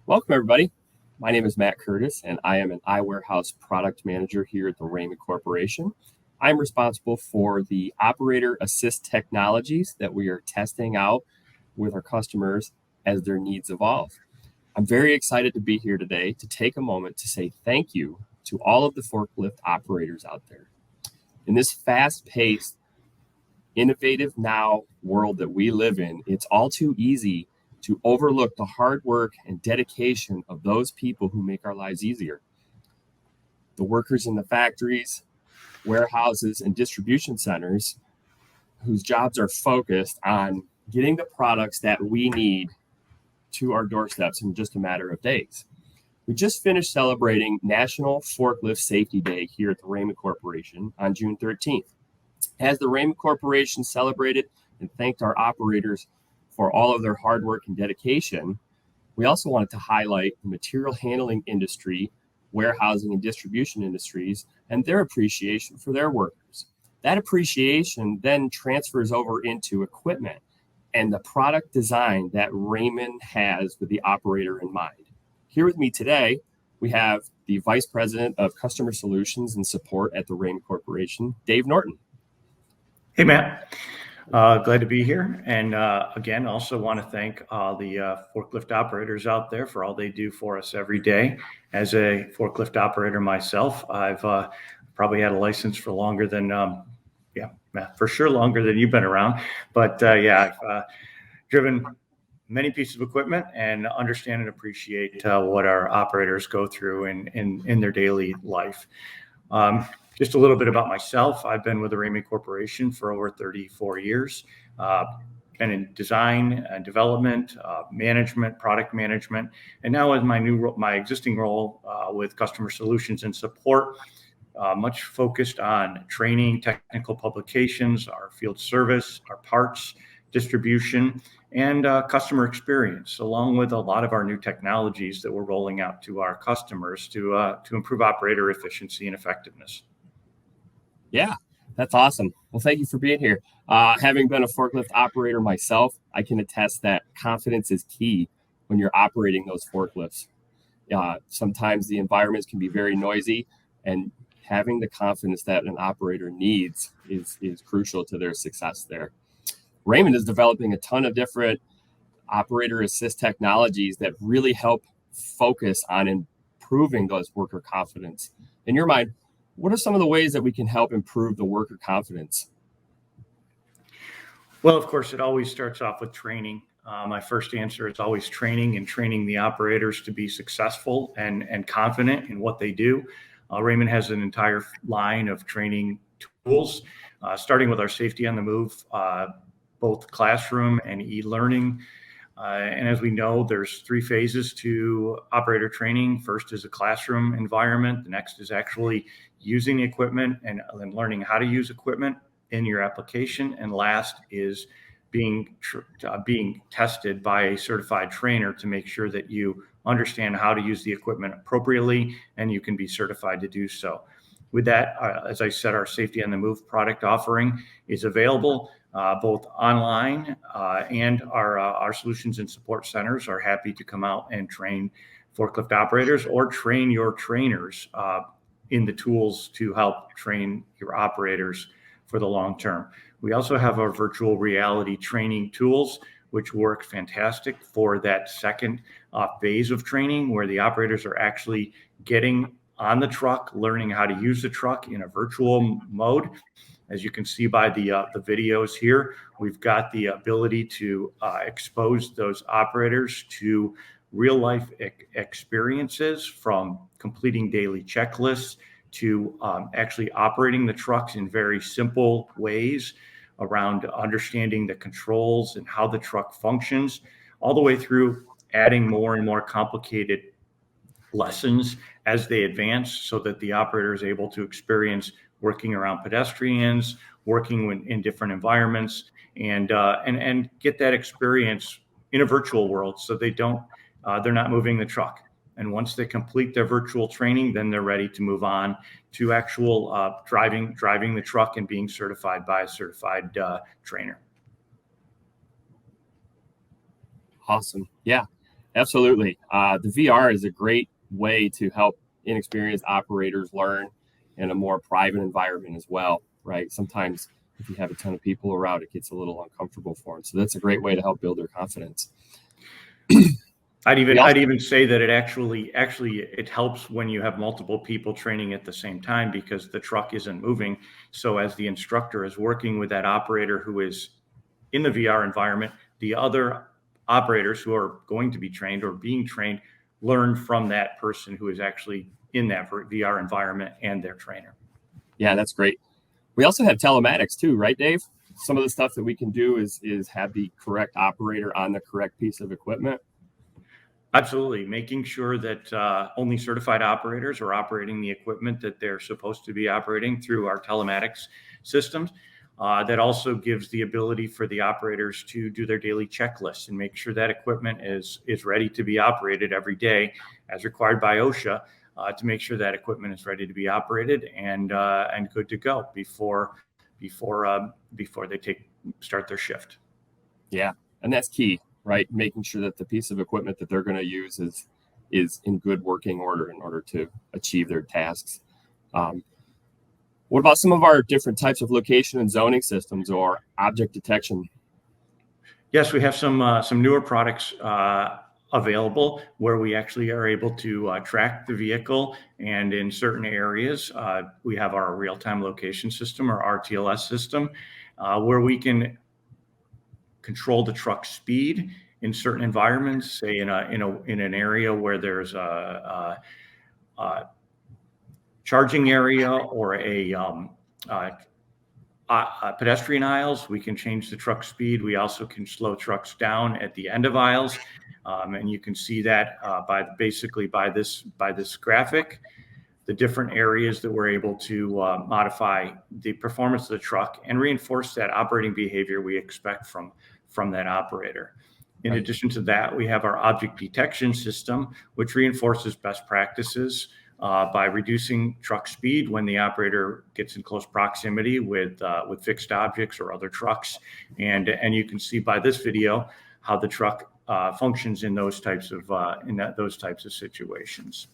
Welcome, everybody. My name is Matt Curtis, and I am an iWarehouse product manager here at the Raymond Corporation. I'm responsible for the operator assist technologies that we are testing out with our customers as their needs evolve. I'm very excited to be here today to take a moment to say thank you to all of the forklift operators out there. In this fast-paced, innovative now world that we live in, it's all too easy to overlook the hard work and dedication of those people who make our lives easier. The workers in the factories, warehouses, and distribution centers whose jobs are focused on getting the products that we need to our doorsteps in just a matter of days. We just finished celebrating National Forklift Safety Day here at the Raymond Corporation on June 13th. As the Raymond Corporation celebrated and thanked our operators for all of their hard work and dedication, we also wanted to highlight the material handling industry, warehousing and distribution industries, and their appreciation for their workers. That appreciation then transfers over into equipment and the product design that Raymond has with the operator in mind. Here with me today, we have the Vice President of Customer Solutions and Support at the Raymond Corporation, Dave Norton. Hey, Matt. Glad to be here. And again, also want to thank the forklift operators out there for all they do for us every day. As a forklift operator myself, I've probably had a license for longer than, for sure longer than you've been around. But I've driven many pieces of equipment and understand and appreciate what our operators go through in their daily life. Just a little bit about myself. I've been with the Raymond Corporation for over 34 years. Been in design and development, management, product management, and now in my existing role with customer solutions and support, much focused on training, technical publications, our field service, our parts, distribution, and customer experience, along with a lot of our new technologies that we're rolling out to our customers to improve operator efficiency and effectiveness. Yeah, that's awesome. Well, thank you for being here. Having been a forklift operator myself, I can attest that confidence is key when you're operating those forklifts. Sometimes the environments can be very noisy, and having the confidence that an operator needs is crucial to their success there. Raymond is developing a ton of different operator assist technologies that really help focus on improving those worker confidence. In your mind, what are some of the ways that we can help improve the worker confidence? Well, of course, it always starts off with training. My first answer is always training and training the operators to be successful and confident in what they do. Raymond has an entire line of training tools, starting with our safety on the move, both classroom and e-learning. And as we know, there's 3 phases to operator training. First is a classroom environment. The next is actually using the equipment and then learning how to use equipment in your application. And last is being tested by a certified trainer to make sure that you understand how to use the equipment appropriately and you can be certified to do so. With that, as I said, our Safety on the Move product offering is available both online and our solutions and support centers are happy to come out and train forklift operators or train your trainers in the tools to help train your operators for the long term. We also have our virtual reality training tools, which work fantastic for that second phase of training where the operators are actually getting on the truck, learning how to use the truck in a virtual mode. As you can see by the videos here, we've got the ability to expose those operators to real life experiences, from completing daily checklists to actually operating the trucks in very simple ways around understanding the controls and how the truck functions, all the way through adding more and more complicated lessons as they advance so that the operator is able to experience working around pedestrians, working in different environments, and get that experience in a virtual world so they're not moving the truck. And once they complete their virtual training, then they're ready to move on to actual driving the truck and being certified by a certified trainer. Awesome. Yeah. Absolutely. The VR is a great way to help inexperienced operators learn in a more private environment as well, right? Sometimes if you have a ton of people around, it gets a little uncomfortable for them. So that's a great way to help build their confidence. I'd even say that it actually it helps when you have multiple people training at the same time, because the truck isn't moving. So as the instructor is working with that operator who is in the VR environment, the other operators who are going to be trained or being trained learn from that person who is actually in that VR environment and their trainer. Yeah, that's great. We also have telematics too, right, Dave? Some of the stuff that we can do is have the correct operator on the correct piece of equipment. Absolutely. Making sure that only certified operators are operating the equipment that they're supposed to be operating through our telematics systems. That also gives the ability for the operators to do their daily checklists and make sure that equipment is ready to be operated every day as required by OSHA, to make sure that equipment is ready to be operated and good to go before they start their shift. Yeah, and that's key, right? Making sure that the piece of equipment that they're going to use is in good working order in order to achieve their tasks. What about some of our different types of location and zoning systems or object detection? Yes, we have some newer products available where we actually are able to track the vehicle, and in certain areas, we have our real-time location system, or RTLS system, where we can control the truck speed in certain environments. Say in an area where there's a charging area or a pedestrian aisles, we can change the truck speed. We also can slow trucks down at the end of aisles, and you can see that by this graphic, the different areas that we're able to modify the performance of the truck and reinforce that operating behavior we expect from that operator. In addition to that, we have our object detection system, which reinforces best practices by reducing truck speed when the operator gets in close proximity with fixed objects or other trucks. And you can see by this video how the truck functions in those types of situations.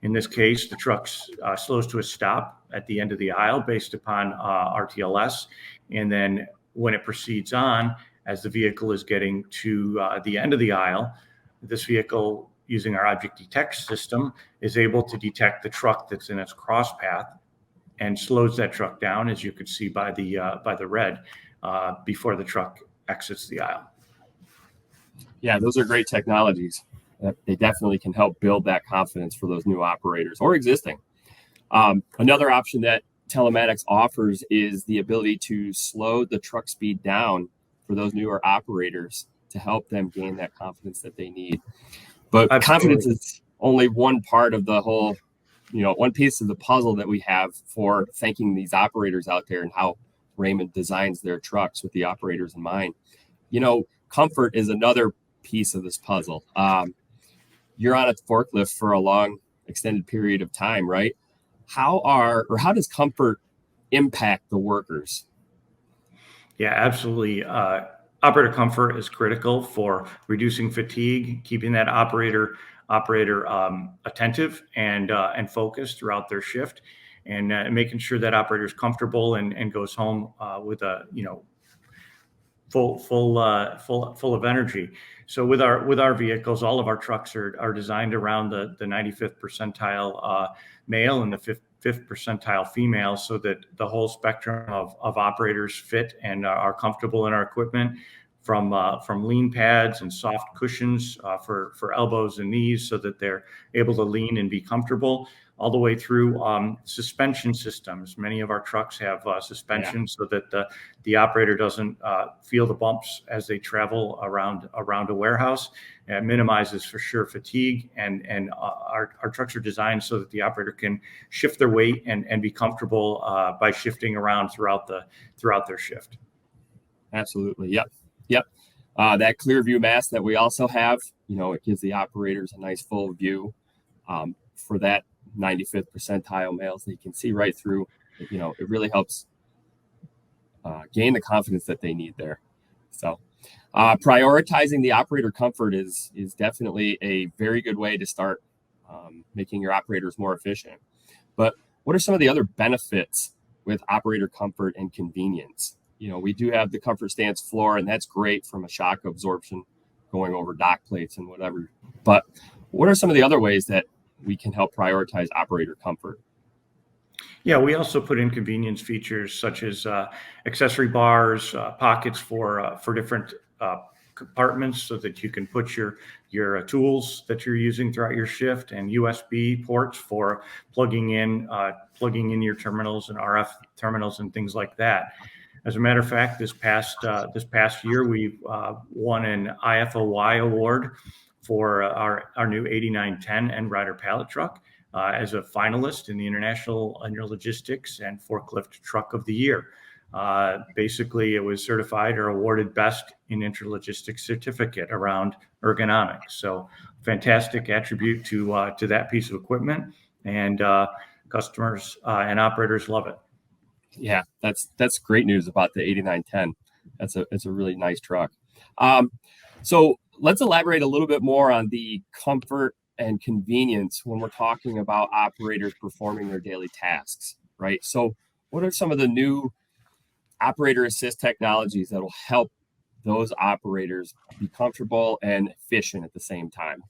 In this case, the truck slows to a stop at the end of the aisle based upon RTLS, and then when it proceeds on, as the vehicle is getting to the end of the aisle, this vehicle, using our object detect system, is able to detect the truck that's in its cross path and slows that truck down, as you could see by the red, before the truck exits the aisle. Yeah, those are great technologies. They definitely can help build that confidence for those new operators or existing. Another option that telematics offers is the ability to slow the truck speed down for those newer operators to help them gain that confidence that they need. But Absolutely. Confidence is only one part of the whole, one piece of the puzzle that we have for thanking these operators out there and how Raymond designs their trucks with the operators in mind. Comfort is another piece of this puzzle. You're on a forklift for a long, extended period of time, right? How does comfort impact the workers? Yeah, absolutely. Operator comfort is critical for reducing fatigue, keeping that operator attentive and focused throughout their shift, and making sure that operator is comfortable and goes home with a full of energy. So with our vehicles, all of our trucks are designed around the 95th percentile male and the fifth percentile female, so that the whole spectrum of operators fit and are comfortable in our equipment, from lean pads and soft cushions for elbows and knees, so that they're able to lean and be comfortable, all the way through suspension systems. Many of our trucks have suspension, so that the operator doesn't feel the bumps as they travel around a warehouse. It minimizes for sure fatigue, and our trucks are designed so that the operator can shift their weight and be comfortable by shifting around throughout their shift. Absolutely. Yep. That clear view mask that we also have, it gives the operators a nice full view for that 95th percentile males that you can see right through. It really helps gain the confidence that they need there. So Prioritizing the operator comfort is definitely a very good way to start making your operators more efficient. But what are some of the other benefits with operator comfort and convenience? We do have the comfort stance floor, and that's great from a shock absorption going over dock plates and whatever. But what are some of the other ways that we can help prioritize operator comfort? Yeah, we also put in convenience features such as accessory bars, pockets for different compartments so that you can put your tools that you're using throughout your shift, and USB ports for plugging in your terminals and RF terminals and things like that. As a matter of fact, this past year, we won an IFOY award for our new 8910 end rider pallet truck as a finalist in the International Intralogistics and Forklift Truck of the Year. Basically, it was certified or awarded Best in Intralogistics certificate around ergonomics. So, fantastic attribute to that piece of equipment, and customers and operators love it. Yeah, that's great news about the 8910. It's a really nice truck. So let's elaborate a little bit more on the comfort and convenience when we're talking about operators performing their daily tasks, right? So what are some of the new operator assist technologies that will help those operators be comfortable and efficient at the same time?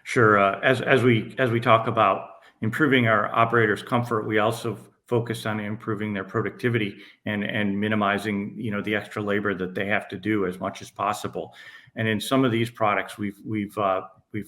Sure. As we talk about improving our operators' comfort, we also focus on improving their productivity and minimizing the extra labor that they have to do as much as possible. And in some of these products, we've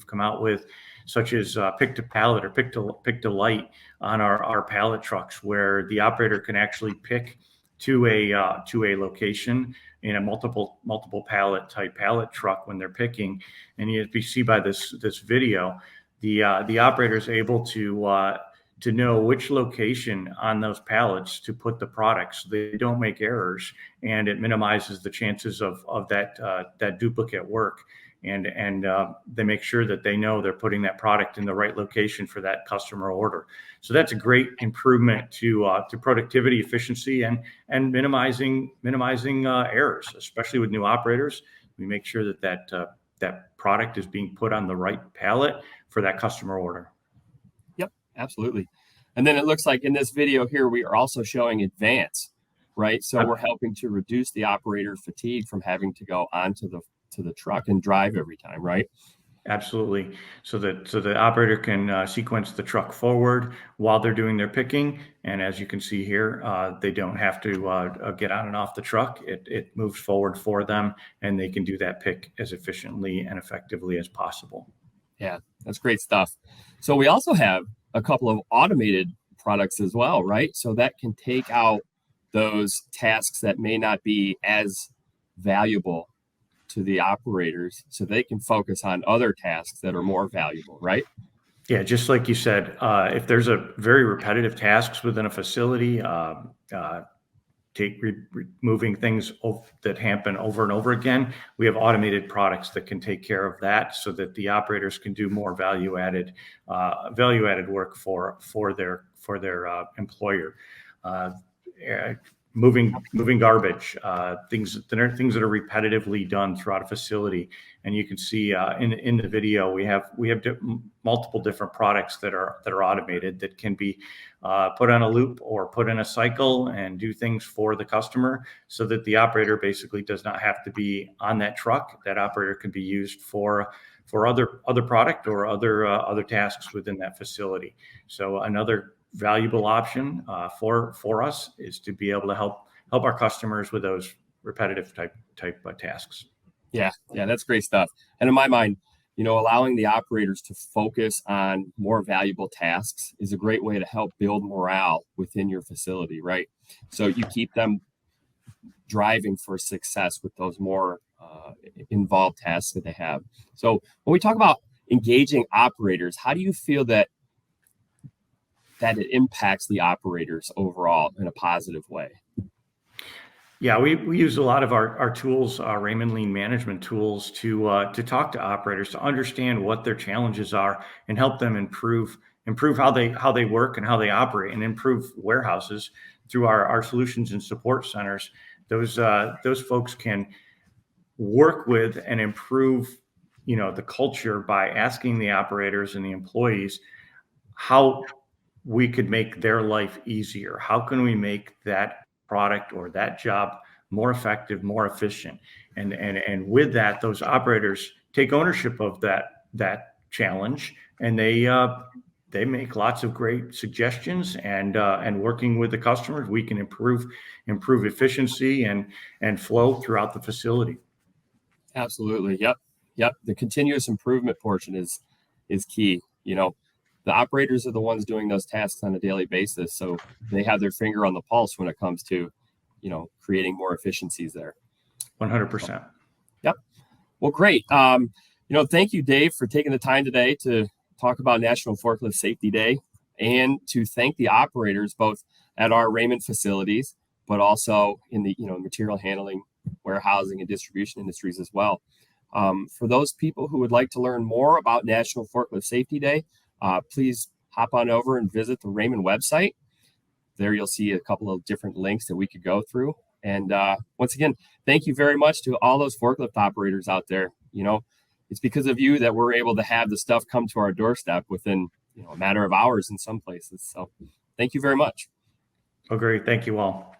come out with, such as pick to pallet or pick to light on our pallet trucks, where the operator can actually pick to a location in a multiple pallet type pallet truck when they're picking. And you see by this video, the operator is able to know which location on those pallets to put the products. They don't make errors, and it minimizes the chances of that duplicate work. And they make sure that they know they're putting that product in the right location for that customer order. So that's a great improvement to productivity, efficiency, and minimizing errors, especially with new operators. We make sure that product is being put on the right pallet for that customer order. Yep, absolutely. And then it looks like in this video here, we are also showing advance, right? So we're helping to reduce the operator fatigue from having to go onto the truck and drive every time, right? Absolutely. So the operator can sequence the truck forward while they're doing their picking. And as you can see here, they don't have to get on and off the truck. It moves forward for them, and they can do that pick as efficiently and effectively as possible. Yeah, that's great stuff. So we also have a couple of automated products as well, right? So that can take out those tasks that may not be as valuable to the operators, so they can focus on other tasks that are more valuable, right? Yeah, just like you said, if there's a very repetitive tasks within a facility, moving things that happen over and over again, we have automated products that can take care of that, so that the operators can do more value-added work for their employer. Moving garbage, things that are repetitively done throughout a facility. And you can see in the video, we have multiple different products that are automated, that can be put on a loop or put in a cycle and do things for the customer, so that the operator basically does not have to be on that truck. That operator can be used for other product or other tasks within that facility. So another valuable option for us is to be able to help our customers with those repetitive type tasks. Yeah, that's great stuff. And in my mind, allowing the operators to focus on more valuable tasks is a great way to help build morale within your facility, right? So you keep them driving for success with those more involved tasks that they have. So when we talk about engaging operators, how do you feel that it impacts the operators overall in a positive way? Yeah, we use a lot of our tools, Raymond Lean management tools, to talk to operators, to understand what their challenges are and help them improve how they work and how they operate, and improve warehouses through our solutions and support centers. Those folks can work with and improve, the culture by asking the operators and the employees how we could make their life easier. How can we make that product or that job more effective, more efficient? And with that, those operators take ownership of that challenge, and they make lots of great suggestions. And working with the customers, we can improve efficiency and flow throughout the facility. Absolutely. Yep. The continuous improvement portion is key. The operators are the ones doing those tasks on a daily basis, so they have their finger on the pulse when it comes to, creating more efficiencies there. 100%. Yep. Well, great. Thank you, Dave, for taking the time today to talk about National Forklift Safety Day, and to thank the operators both at our Raymond facilities, but also in the material handling, warehousing, and distribution industries as well. For those people who would like to learn more about National Forklift Safety Day, please hop on over and visit the Raymond website. There you'll see a couple of different links that we could go through. And once again, thank you very much to all those forklift operators out there. It's because of you that we're able to have the stuff come to our doorstep within a matter of hours in some places. So thank you very much. Oh, great. Thank you all.